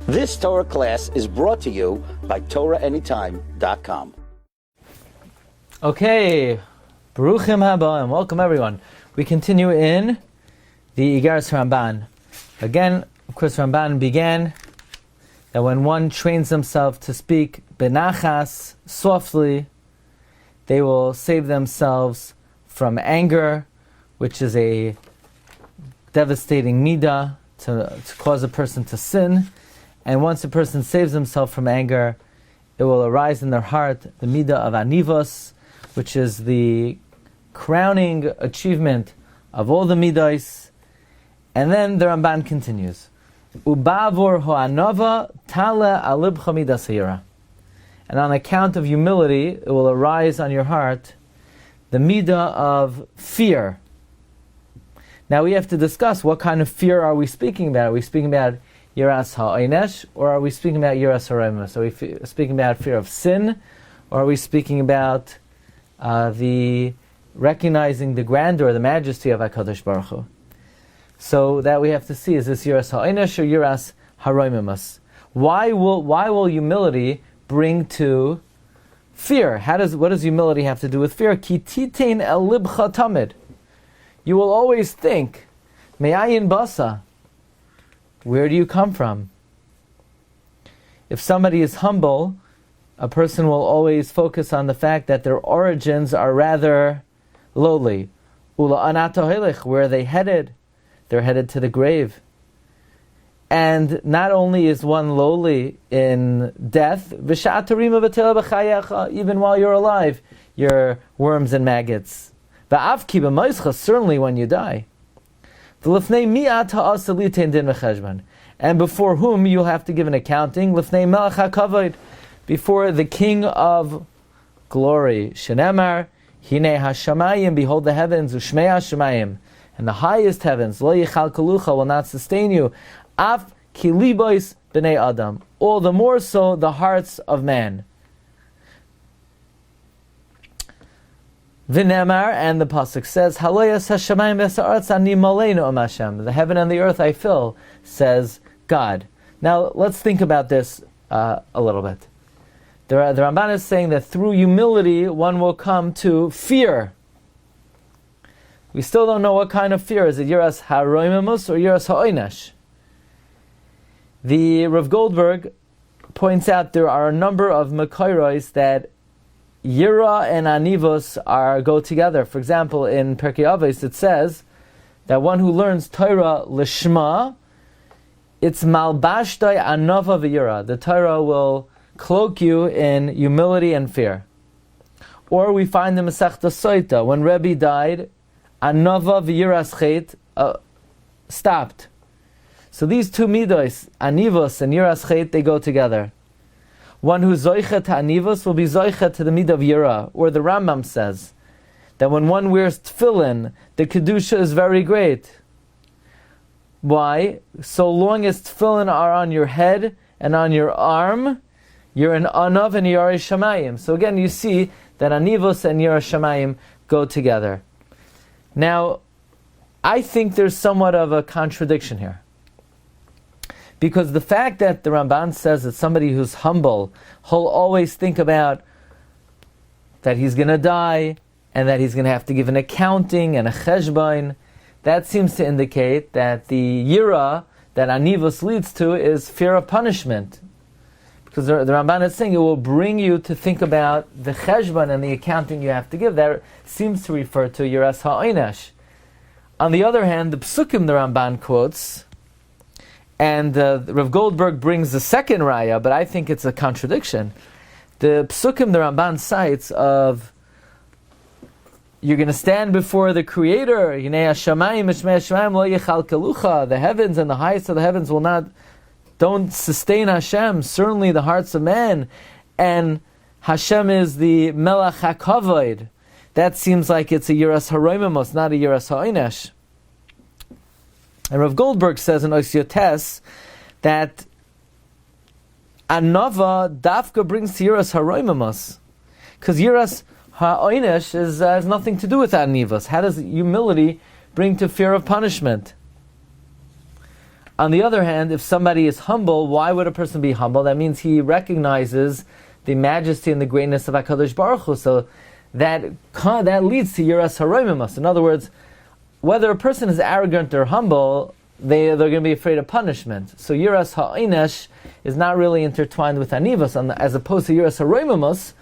This Torah class is brought to you by TorahAnytime.com. Okay, Baruchim haba, and welcome everyone. We continue in the Iggeres HaRamban. Again, of course, Ramban began that when one trains himself to speak benachas, softly, they will save themselves from anger, which is a devastating midah to cause a person to sin. And once a person saves himself from anger, it will arise in their heart the midah of anivos, which is the crowning achievement of all the midos. And then the Ramban continues, Ubavor ho'anova tale alibcha midas hayira. And on account of humility, it will arise on your heart the midah of fear. Now we have to discuss what kind of fear are we speaking about. Are we speaking about yiras ha'onesh, or are we speaking about yiras ha'remus? Are we speaking about fear of sin, or are we speaking about the recognizing the grandeur, the majesty of HaKadosh Baruch Hu? So that we have to see, is this yiras ha'onesh or yiras ha'remus? Why will humility bring to fear? What does humility have to do with fear? Ki titein el libcha tamid. You will always think, me'ayin basa. Where do you come from? If somebody is humble, a person will always focus on the fact that their origins are rather lowly. Ula anato helich, where are they headed? They're headed to the grave. And not only is one lowly in death, even while you're alive, you're worms and maggots. Certainly when you die. And before whom you'll have to give an accounting, before the King of Glory. Shenemar, Hine Hashamayim, behold the heavens, Ushmei Hashamayim, and the highest heavens, Lo Yichal Kalucha, will not sustain you. Af Kilibois B'nei Adam, all the more so the hearts of man. V'nemar, and the pasuk says, Haloyas Hashamayim v'sa'aretz ani maleinu om Hashem. The heaven and the earth I fill, says God. Now let's think about this a little bit. The Ramban is saying that through humility one will come to fear. We still don't know what kind of fear. Is it yiras ha'roimemus or yiras ha'onesh? The Rav Goldberg points out there are a number of makairos that Yira and Anivos go together. For example, in Perkei Avos it says that one who learns Torah Lishma, it's Malbashtai Anova V'Yira. The Torah will cloak you in humility and fear. Or we find the Masechta Soita, when Rabbi died, Anova V'Yiras Chet stopped. So these two midos, Anivos and Yiras Chet, they go together. One who's zoichet to Anivos will be zoichet to the midah of Yira. Or the Rambam says that when one wears tefillin, the kedusha is very great. Why? So long as tefillin are on your head and on your arm, you're an anav and Yirei Shamayim. So again, you see that Anivos and Yirei Shamayim go together. Now, I think there's somewhat of a contradiction here. Because the fact that the Ramban says that somebody who's humble, he'll always think about that he's going to die and that he's going to have to give an accounting and a cheshbon, that seems to indicate that the yira that anivos leads to is fear of punishment. Because the Ramban is saying it will bring you to think about the cheshbon and the accounting you have to give. That seems to refer to yiras ha'onesh. On the other hand, the psukim the Ramban quotes, and Rav Goldberg brings the second raya, but I think it's a contradiction. The psukim the Ramban cites of you're going to stand before the Creator, the heavens and the highest of the heavens don't sustain Hashem, certainly the hearts of man, and Hashem is the Melech HaKavod. That seems like it's a yiras haroimimos, not a yiras ha'onesh. And Rav Goldberg says in Osyotes that Anova dafka brings to yiras haroimimos, because yiras ha'onesh has nothing to do with anivos. How does humility bring to fear of punishment? On the other hand, if somebody is humble, why would a person be humble? That means he recognizes the majesty and the greatness of HaKadosh Baruch Hu. So that leads to Yiras HaRamban. In other words, whether a person is arrogant or humble, they're going to be afraid of punishment. So Yiras HaInesh is not really intertwined with Anivas, as opposed to Yiras HaRamban.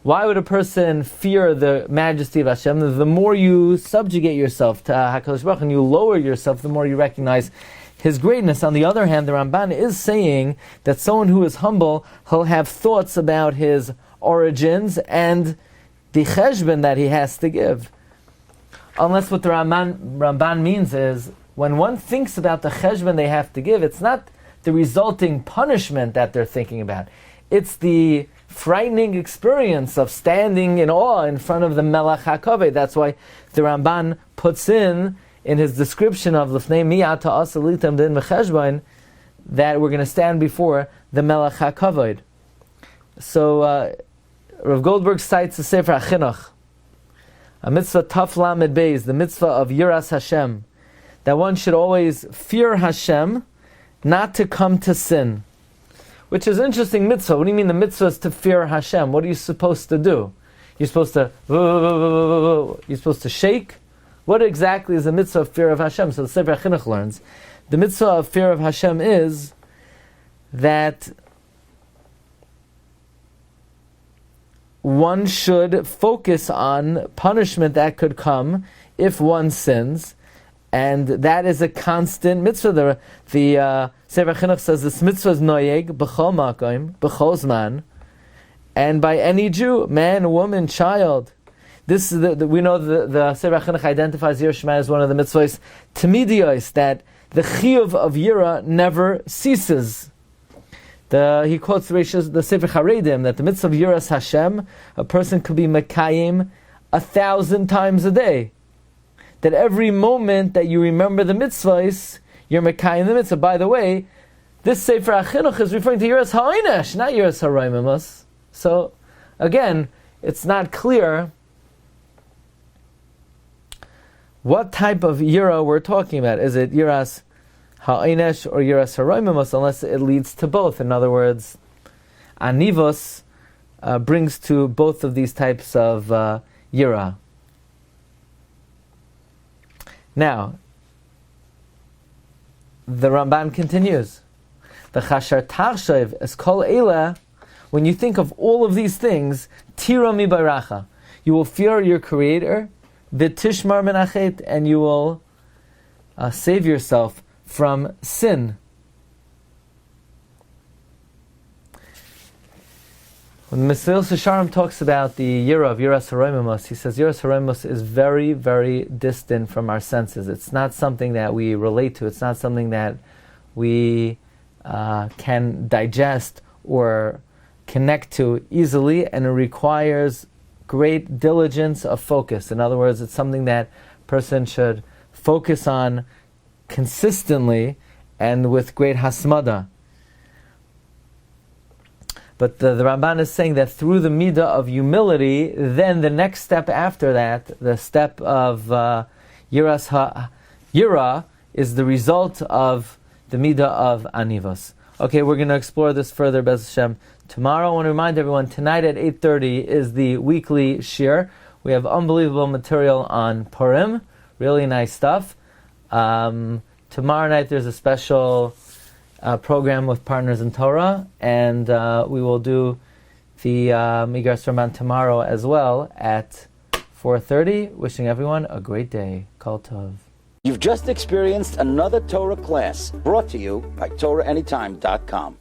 Why would a person fear the majesty of Hashem? The more you subjugate yourself to HaKadosh Baruch Hu and you lower yourself, the more you recognize His greatness. On the other hand, the Ramban is saying that someone who is humble, he'll have thoughts about his origins and the cheshbon that he has to give. Unless what the Ramban means is, when one thinks about the cheshbon they have to give, it's not the resulting punishment that they're thinking about. It's the frightening experience of standing in awe in front of the Melech HaKavod. That's why the Ramban puts in his description of Lefnei Mi'ata Asalitam Din Mecheshbon that we're going to stand before the Melech HaKavod. So Rav Goldberg cites the Sefer HaChinuch, a mitzvah Taf Lamed Beis, the mitzvah of Yiras Hashem, that one should always fear Hashem, not to come to sin. Which is an interesting mitzvah. What do you mean the mitzvah is to fear Hashem? What are you supposed to do? You're supposed to shake? What exactly is the mitzvah of fear of Hashem? So the Sefer HaChinuch learns, the mitzvah of fear of Hashem is that one should focus on punishment that could come if one sins, and that is a constant mitzvah. The Sefer HaChinuch says this mitzvah is noyeg b'chol makom b'chol zman, and by any Jew, man, woman, child. This is we know the Sefer HaChinuch identifies Yirah Shema as one of the mitzvahs tamidiyos, that the chiyuv of Yirah never ceases. He quotes the Sefer Haredim that the mitzvah of Yiras Hashem, a person could be mekayim 1,000 times a day. That every moment that you remember the mitzvahs, you're mekayim the mitzvah. By the way, this Sefer HaChinuch is referring to Yiras HaInesh, not Yiras HaRamban. So, again, it's not clear what type of Yira we're talking about. Is it Yiras HaInesh or Yiras HaRamban, unless it leads to both. In other words, Anivos brings to both of these types of Yira. Now, the Ramban continues. The Chashar Tarshev es kol eila, when you think of all of these things, tira mi baracha, you will fear your Creator, v'tishmar min achet, and you will save yourself from sin. When Mesilas Yesharim talks about the Yira of Yiras HaRamban, he says Yiras HaRamban is very, very distant from our senses. It's not something that we relate to. It's not something that we can digest or connect to easily, and it requires great diligence of focus. In other words, it's something that a person should focus on consistently and with great hasmada. But the Ramban is saying that through the midah of humility, then the next step after that, the step of Yira, is the result of the midah of anivos. Okay, we're going to explore this further, Bez Hashem. Tomorrow, I want to remind everyone, tonight at 8:30 is the weekly shir. We have unbelievable material on Purim, really nice stuff. Tomorrow night there's a special program with Partners in Torah, and we will do the Iggeres HaRamban tomorrow as well at 4:30. Wishing everyone a great day. Kol Tov. You've just experienced another Torah class brought to you by TorahAnytime.com.